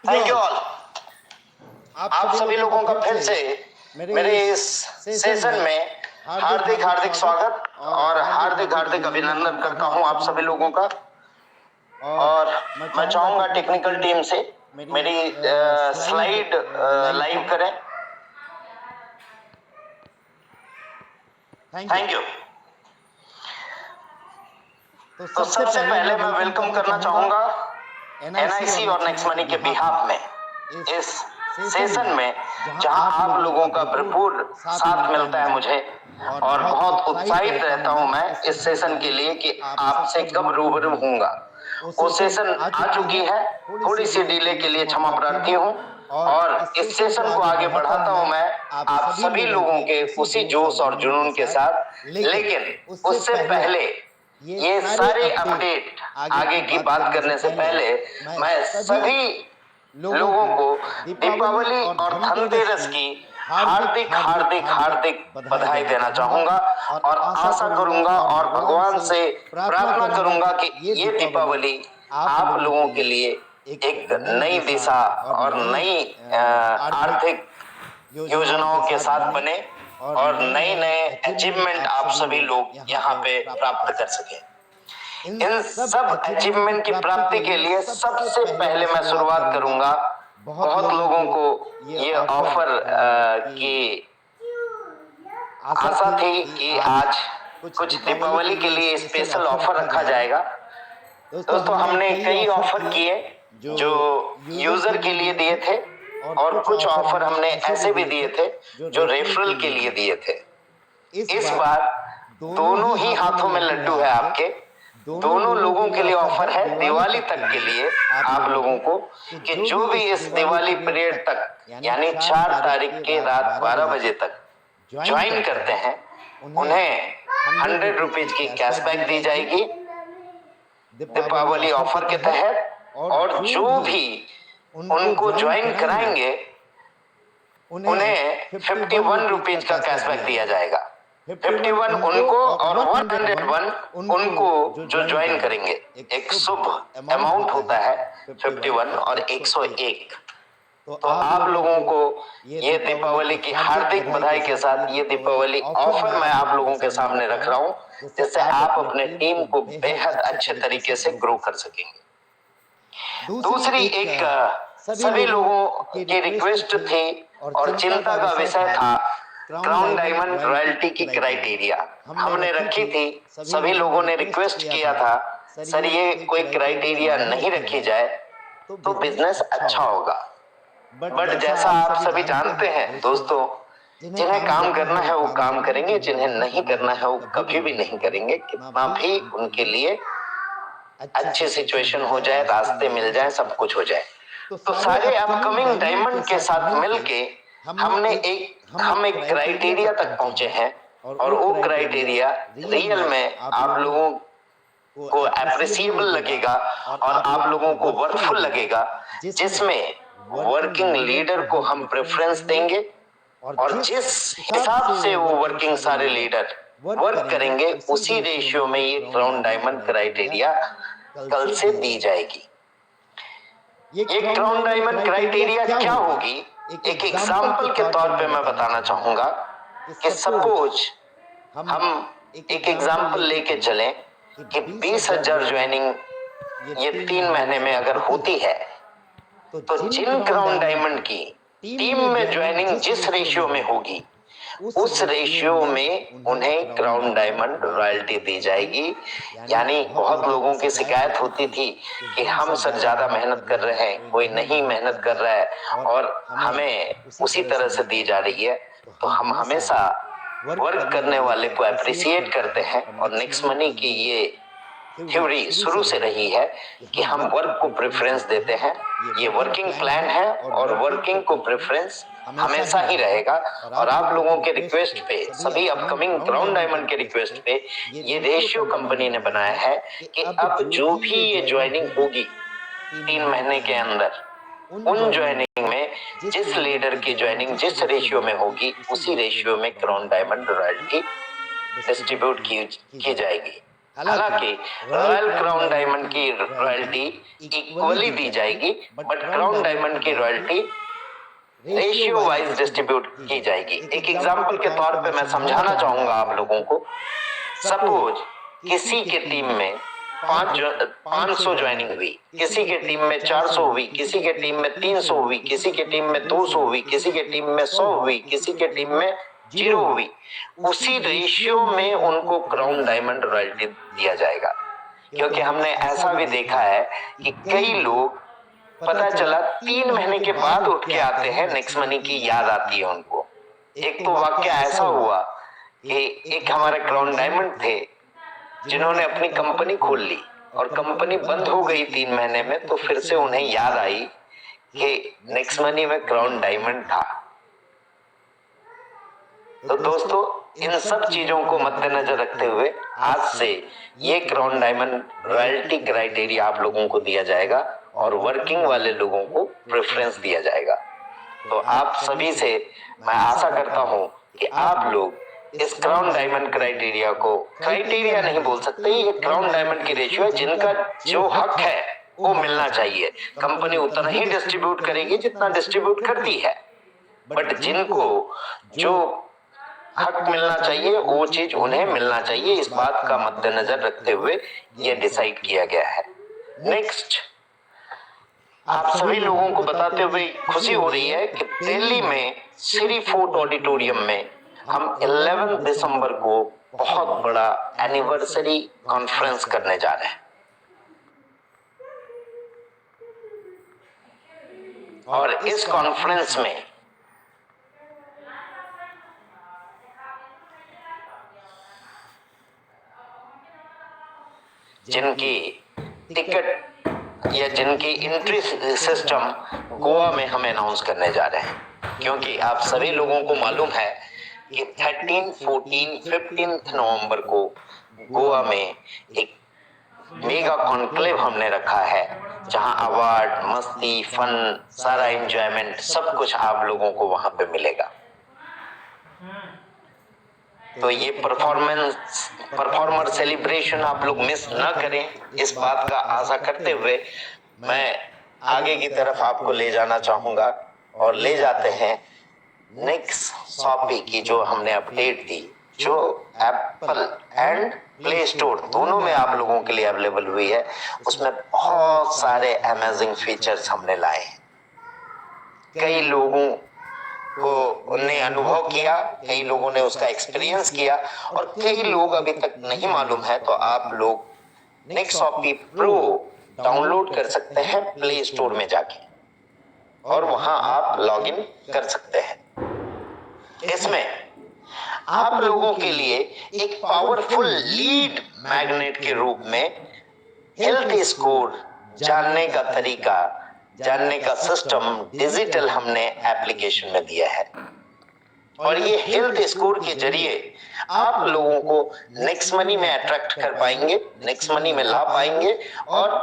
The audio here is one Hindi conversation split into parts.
Thank you all. आप सभी लोगों का फिर से मेरे इस सेशन में हार्दिक हार्दिक स्वागत और हार्दिक हार्दिक अभिनंदन करता हूं आप सभी लोगों का। और मैं चाहूंगा टेक्निकल टीम से मेरी स्लाइड लाइव करें। Thank you. तो सबसे पहले मैं वेलकम करना चाहूंगा एनआईसी और नेक्स्ट मनी के बिहाफ में इस सेशन में जहां आप लोगों का भरपूर साथ मिलता है मुझे, और बहुत उत्साहित रहता हूं मैं इस सेशन के लिए कि आपसे कब रूबरू होऊंगा। वो सेशन आ चुकी है, थोड़ी सी डिले के लिए क्षमा प्रार्थी हूं, और इस सेशन को आगे बढ़ाता हूं मैं आप सभी लोगों के उसी जोश और जुनून के साथ। लेकिन उससे पहले ये सारे अपडेट आगे की बात करने से पहले मैं सभी लोगों को दीपावली और धनतेरस की हार्दिक हार्दिक हार्दिक बधाई देना चाहूंगा, और आशा करूंगा और भगवान से प्रार्थना करूंगा कि ये दीपावली आप लोगों के लिए एक नई दिशा और नई आर्थिक योजनाओं के साथ बने और नए नए अचीवमेंट आप सभी लोग यहाँ पे प्राप्त कर सके। इन सब अचीवमेंट की प्राप्ति के लिए सबसे पहले मैं शुरुआत करूंगा। बहुत लोगों को ये ऑफर की आशा थी कि आज कुछ दीपावली के लिए स्पेशल ऑफर रखा जाएगा। दोस्तों, हमने कई ऑफर किए जो यूजर के लिए दिए थे, और कुछ ऑफर हमने ऐसे भी दिए थे जो रेफरल के लिए दिए थे। इस बार दोनों ही हाथों में लड्डू है आपके। दोनों लोगों के लिए ऑफर है दिवाली तक के लिए आप लोगों को, कि जो भी इस दिवाली पीरियड तक यानी 4 तारीख के रात 12 बजे तक ज्वाइन करते हैं, उन्हें 100 रुपीज की कैशबैक दी जाएगी दीपावली ऑफर के तहत। और जो भी उनको ज्वाइन कराएंगे उन्हें 51 रुपीज का कैशबैक दिया जाएगा। 51 उनको और 101 उनको जो ज्वाइन करेंगे। एक शुभ अमाउंट होता है 51 और 101। तो आप लोगों को ये दीपावली की हार्दिक बधाई के साथ ये दीपावली ऑफर मैं आप लोगों के सामने रख रहा हूं, जिससे आप अपने टीम को बेहद अच्छे तरीके से ग्रो कर सकेंगे। दूसरी एक सभी लोगों की रिक्वेस्ट थी और चिंता का विषय था क्राउन डायमंड रॉयल्टी की क्राइटेरिया हमने रखी थी। सभी लोगों ने रिक्वेस्ट किया था, सर ये कोई क्राइटेरिया नहीं रखी जाए तो बिजनेस अच्छा होगा। बट जैसा आप सभी जानते हैं दोस्तों, जिन्हें काम करना है वो काम करेंगे, जिन्हें नहीं करना है वो कभी भी नहीं करेंगे। कितना भी उनके लिए अच्छी सिचुएशन हो जाए, रास्ते मिल जाए, सब कुछ हो जाए। तो सारे अपकमिंग डायमंड के साथ मिलके हम एक क्राइटेरिया तक पहुंचे हैं, और वो क्राइटेरिया रियल में आप लोगों को अप्रिशिएबल लगेगा और आप लोगों को वर्थफुल लगेगा, जिसमें वर्किंग लीडर को हम प्रेफरेंस देंगे, और जिस हिसाब से वो वर्किंग सारे लीडर वर्क करेंगे उसी रेशियो में ये क्राउन डायमंड क्राइटेरिया कल से दी जाएगी। ये क्राउन डायमंड क्राइटेरिया क्या होगी, एक एग्जाम्पल के तौर पे मैं बताना चाहूंगा कि सपोज हम एक एग्जाम्पल लेके चलें कि 20,000 ज्वाइनिंग ये 3 महीने में अगर होती है, तो जिन क्राउन डायमंड की टीम में ज्वाइनिंग जिस रेशियो में होगी उस रेशियो में उन्हें क्राउन डायमंड रॉयल्टी दी जाएगी। यानी बहुत लोगों की शिकायत होती थी कि हम सर ज्यादा मेहनत कर रहे हैं, कोई नहीं मेहनत कर रहा है और हमें उसी तरह से दी जा रही है। तो हम हमेशा वर्क करने वाले को अप्रिशिएट करते हैं, और नेक्स्ट मनी की ये थ्योरी शुरू से रही है कि हम वर्क को प्रेफरेंस देते हैं। ये वर्किंग प्लान है और वर्किंग को प्रेफरेंस हमेशा ही रहेगा। और आप लोगों के रिक्वेस्ट पे, सभी अपकमिंग क्राउन डायमंड के रिक्वेस्ट पे ये रेशियो कंपनी ने बनाया है कि अब जो भी ये ज्वाइनिंग होगी 3 महीने के अंदर, उन ज्वाइनिंग में जिस लीडर की ज्वाइनिंग जिस रेशियो में होगी उसी रेशियो में क्राउन डायमंड रॉयल्टी डिस्ट्रीब्यूट की जाएगी। हालांकि रॉयल क्राउन डायमंड की रॉयल्टी इक्वली दी जाएगी, बट क्राउन डायमंड की रॉयल्टी रेशियो वाइज डिस्ट्रीब्यूट की जाएगी। एक एग्जांपल के तौर पे मैं समझाना चाहूंगा आप लोगों को। सपोज किसी के टीम में 500 ज्वाइनिंग हुई, किसी के टीम में 400 हुई, किसी के टीम में 300 हुई, किसी के टीम में 200 हुई, किसी के टीम में 100 हुई, किसी के टीम में 0 हुई। उसी रेशियो में उनको क्राउन डायमंड रॉयल्टी दिया जाएगा। क्योंकि हमने ऐसा भी देखा है कि कई लोग पता चला 3 महीने के बाद उठ के आते हैं, नेक्स्ट मनी की याद आती है उनको। एक तो वाक्य ऐसा हुआ कि एक हमारे क्राउन डायमंड थे जिन्होंने अपनी कंपनी खोल ली और कंपनी बंद हो गई 3 महीने में, तो फिर से उन्हें याद आई कि नेक्स्ट मनी में क्राउन डायमंड था। तो दोस्तों, इन सब चीजों को मद्देनजर रखते हुए आज से ये क्राउन डायमंड रॉयल्टी क्राइटेरिया आप लोगों को दिया जाएगा और वर्किंग वाले लोगों को प्रेफरेंस दिया जाएगा। तो आप सभी से मैं आशा करता हूं कि आप लोग इस क्राउन डायमंड क्राइटेरिया को, क्राइटेरिया नहीं बोल सकते, ये क्राउन डायमंड की रेशियो है, जिनका जो हक है वो मिलना चाहिए। कंपनी उतना ही डिस्ट्रीब्यूट करेगी जितना डिस्ट्रीब्यूट करती है, बट जिनको जो हक मिलना चाहिए वो चीज उन्हें मिलना चाहिए। इस बात का मद्देनजर रखते हुए ये डिसाइड किया गया है। नेक्स्ट, आप सभी लोगों को बताते हुए खुशी हो रही है कि दिल्ली में श्री फोर्ट ऑडिटोरियम में हम 11 दिसंबर को बहुत बड़ा एनिवर्सरी कॉन्फ्रेंस करने जा रहे हैं। और इस कॉन्फ्रेंस में जिनकी टिकट या जिनकी एंट्री सिस्टम गोवा में हम अनाउंस करने जा रहे हैं। क्योंकि आप सभी लोगों को मालूम है कि 13, 14, 15 नवंबर को गोवा में एक मेगा कॉन्क्लेव हमने रखा है, जहां अवार्ड, मस्ती, फन, सारा एंजॉयमेंट सब कुछ आप लोगों को वहां पे मिलेगा। तो ये परफॉर्मर सेलिब्रेशन आप लोग मिस ना करें, इस बात का आशा करते हुए मैं आगे की तरफ आपको ले जाना चाहूंगा और ले जाते हैं नेक्स्ट शॉपी की जो हमने अपडेट दी, जो एप्पल एंड प्ले स्टोर दोनों में आप लोगों के लिए अवेलेबल हुई है। उसमें बहुत सारे अमेजिंग फीचर्स हमने लाए हैं। कई लोगों को उन्हें अनुभव किया, कई लोगों ने उसका एक्सपीरियंस किया और कई लोग अभी तक नहीं मालूम है। तो आप लोग नेक्स्ट शॉपी प्रो डाउनलोड कर सकते हैं प्ले स्टोर में जाके और वहां आप लॉगिन कर सकते हैं। इसमें आप लोगों के लिए एक पावरफुल लीड मैग्नेट के रूप में हेल्थ स्कोर जानने का तरीका, जानने का सिस्टम डिजिटल हमने एप्लीकेशन में दिया है। और ये हेल्थ स्कोर के जरिए आप लोगों को नेक्स्ट मनी में अट्रैक्ट कर पाएंगे, नेक्स्ट मनी में ला पाएंगे और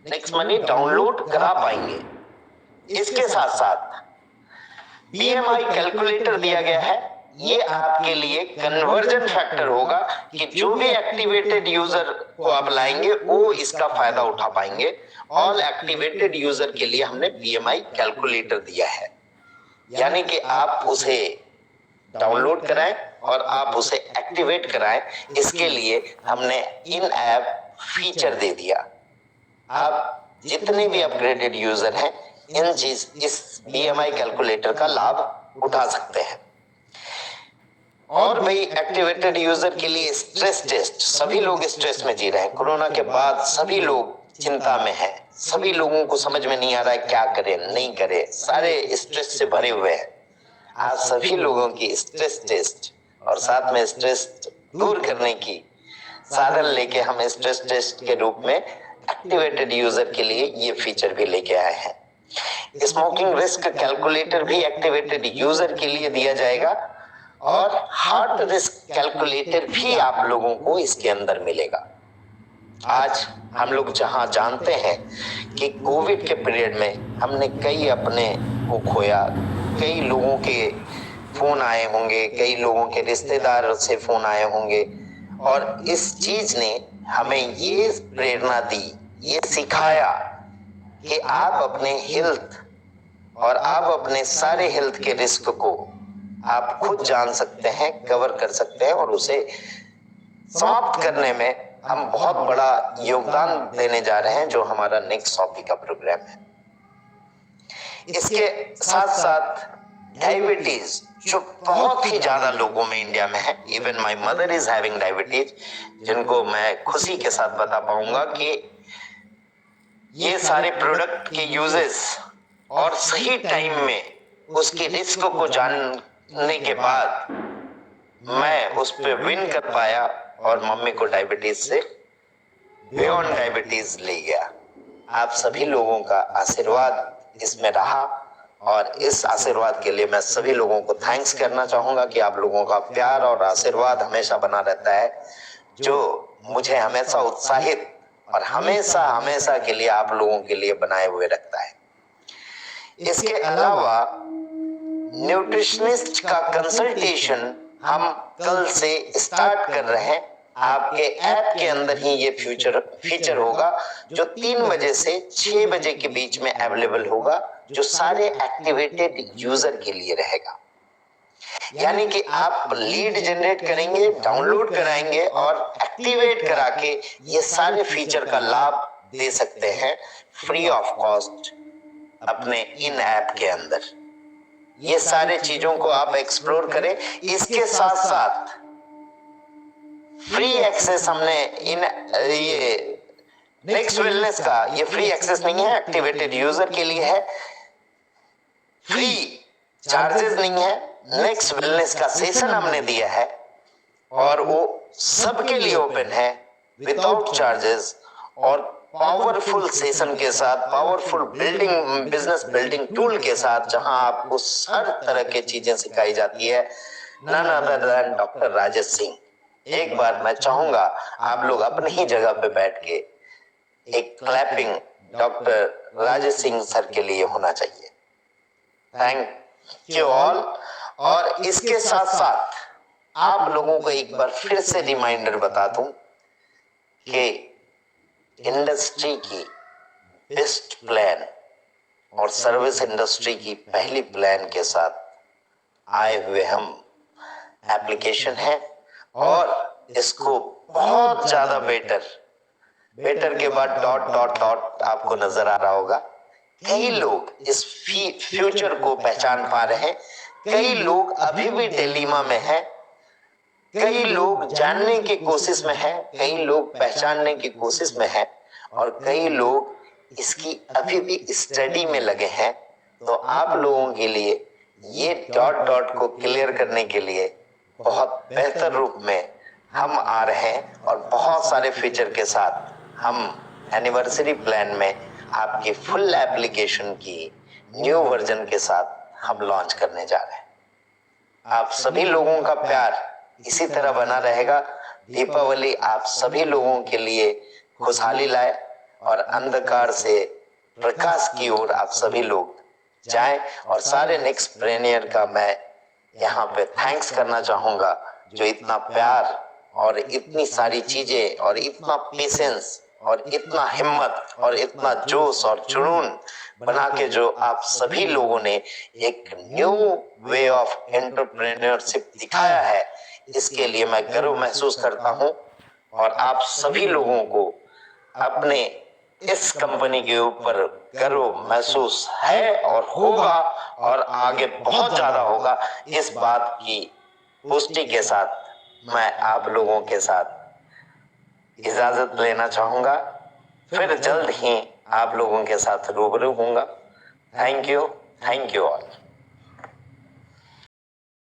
नेक्स्ट मनी डाउनलोड करा पाएंगे। इसके साथ साथ बीएमआई कैलकुलेटर दिया गया है। ये आपके लिए कन्वर्जन फैक्टर होगा कि जो भी एक्टिवेटेड यूजर को आप लाएंगे वो इसका फायदा उठा पाएंगे। ऑल एक्टिवेटेड यूजर के लिए हमने बीएमआई कैलकुलेटर दिया है, यानी कि आप उसे डाउनलोड कराएं और आप उसे एक्टिवेट कराएं। इसके लिए हमने इन ऐप फीचर दे दिया। आप जितने भी अपग्रेडेड यूजर हैं इस बीएमआई कैलकुलेटर का लाभ उठा सकते हैं। और भाई एक्टिवेटेड यूजर के लिए स्ट्रेस टेस्ट, सभी लोग स्ट्रेस में जी रहे हैं। कोरोना के बाद सभी लोग चिंता में हैं, सभी लोगों को समझ में नहीं आ रहा है क्या करें नहीं करें, सारे स्ट्रेस से भरे हुए हैं। आज सभी लोगों की स्ट्रेस टेस्ट और साथ में स्ट्रेस दूर करने की साधन लेके हम स्ट्रेस टेस्ट के रूप में एक्टिवेटेड यूजर के लिए ये फीचर भी लेके आए हैं। स्मोकिंग रिस्क कैलकुलेटर भी एक्टिवेटेड यूजर के लिए दिया जाएगा और हार्ट रिस्क कैलकुलेटर भी आप लोगों को इसके अंदर मिलेगा। आज हम लोग जहां जानते हैं कि कोविड के पीरियड में हमने कई अपने को खोया, कई लोगों के फोन आए होंगे, कई लोगों के रिश्तेदार से फोन आए होंगे और इस चीज ने हमें ये प्रेरणा दी, ये सिखाया कि आप अपने हेल्थ और आप अपने सारे हेल्थ के रिस्क को आप खुद जान सकते हैं, कवर कर सकते हैं और उसे समाप्त करने में हम बहुत बड़ा योगदान देने जा रहे हैं, जो हमारा नेक्स्ट टॉपिक का प्रोग्राम है। इसके साथ साथ डायबिटीज जो बहुत ही ज्यादा लोगों में इंडिया में है, even my mother is having diabetes, जिनको मैं खुशी के साथ बता पाऊंगा कि ये सारे प्रोडक्ट के यूजेस और सही टाइम में उसकी रिस्क को जानने के बाद मैं उस पे विन कर पाया और मम्मी को डायबिटीज से बियॉन्ड डायबिटीज ले गया। आप सभी लोगों का आशीर्वाद इसमें रहा और इस आशीर्वाद के लिए मैं सभी लोगों को थैंक्स करना चाहूंगा कि आप लोगों का प्यार और आशीर्वाद हमेशा बना रहता है, जो मुझे हमेशा उत्साहित और हमेशा हमेशा के लिए आप लोगों के लिए बनाए हुए रखता है। इसके अलावा न्यूट्रिशनिस्ट का कंसल्टेशन हम कल से स्टार्ट कर रहे हैं। आपके ऐप के अंदर ही ये फीचर होगा, जो 3 बजे से 6 बजे के बीच में अवेलेबल होगा, जो सारे एक्टिवेटेड यूजर के लिए रहेगा। यानी कि आप लीड जनरेट करेंगे, डाउनलोड कराएंगे और एक्टिवेट करा के ये सारे फीचर का लाभ दे सकते हैं फ्री ऑफ कॉस्ट अपने इन ऐप के अंदर। ये सारे चीजों को आप एक्सप्लोर करें। इसके साथ साथ फ्री एक्सेस हमने इन ये नेक्स्ट वेलनेस का ये फ्री एक्सेस नहीं है, एक्टिवेटेड यूजर के लिए है, फ्री चार्जेस नहीं है। नेक्स्ट वेलनेस का सेशन हमने दिया है और वो सबके लिए ओपन है विदाउट चार्जेस और पावरफुल सेशन के साथ, पावरफुल बिजनेस बिल्डिंग टूल के साथ, जहां आपको हर तरह की चीजें सिखाई जाती है। None other than doctor Rajesh Singh. एक बार मैं चाहूंगा आप लोग अपनी ही जगह पे बैठ के एक clapping doctor Rajesh Singh sir के लिए होना चाहिए। Thank you all. और इसके साथ साथ आप लोगों को एक बार फिर से रिमाइंडर बता दूं कि इंडस्ट्री की बेस्ट प्लान और सर्विस इंडस्ट्री की पहली प्लान के साथ आए हुए हम एप्लीकेशन है और इसको बहुत ज्यादा बेटर के बाद डॉट डॉट डॉट आपको नजर आ रहा होगा। कई लोग इस फ्यूचर को पहचान पा रहे हैं, कई लोग अभी भी डिलेमा में हैं, कई लोग जानने की कोशिश में हैं, कई लोग पहचानने की कोशिश में हैं और कई लोग इसकी अभी भी स्टडी में लगे हैं। तो आप लोगों के लिए ये डॉट डॉट को क्लियर करने के लिए बहुत बेहतर रूप में हम आ रहे हैं और बहुत सारे फीचर के साथ हम एनिवर्सरी प्लान में आपकी फुल एप्लीकेशन की न्यू वर्जन के साथ हम लॉन्च करने जा रहे हैं। आप सभी लोगों का प्यार इसी तरह बना रहेगा। दीपावली आप सभी लोगों के लिए खुशहाली लाए और अंधकार से प्रकाश की ओर आप सभी लोग जाएं। और सारे नेक्स्टप्रेन्योर का मैं यहाँ पे थैंक्स करना चाहूंगा, जो इतना प्यार और इतनी सारी चीजें और इतना पेशेंस और इतना हिम्मत और इतना जोश और जुनून बना के जो आप सभी लोगों ने एक न्यू वे ऑफ एंटरप्रेन्योरशिप दिखाया है, इसके लिए मैं गर्व महसूस करता हूं। और आप सभी लोगों को अपने इस कंपनी के ऊपर गर्व महसूस है और होगा और आगे बहुत ज्यादा होगा। इस बात की पुष्टि के साथ मैं आप लोगों के साथ इजाजत लेना चाहूंगा। फिर जल्द ही आप लोगों के साथ रूबरू होऊंगा। Thank you all.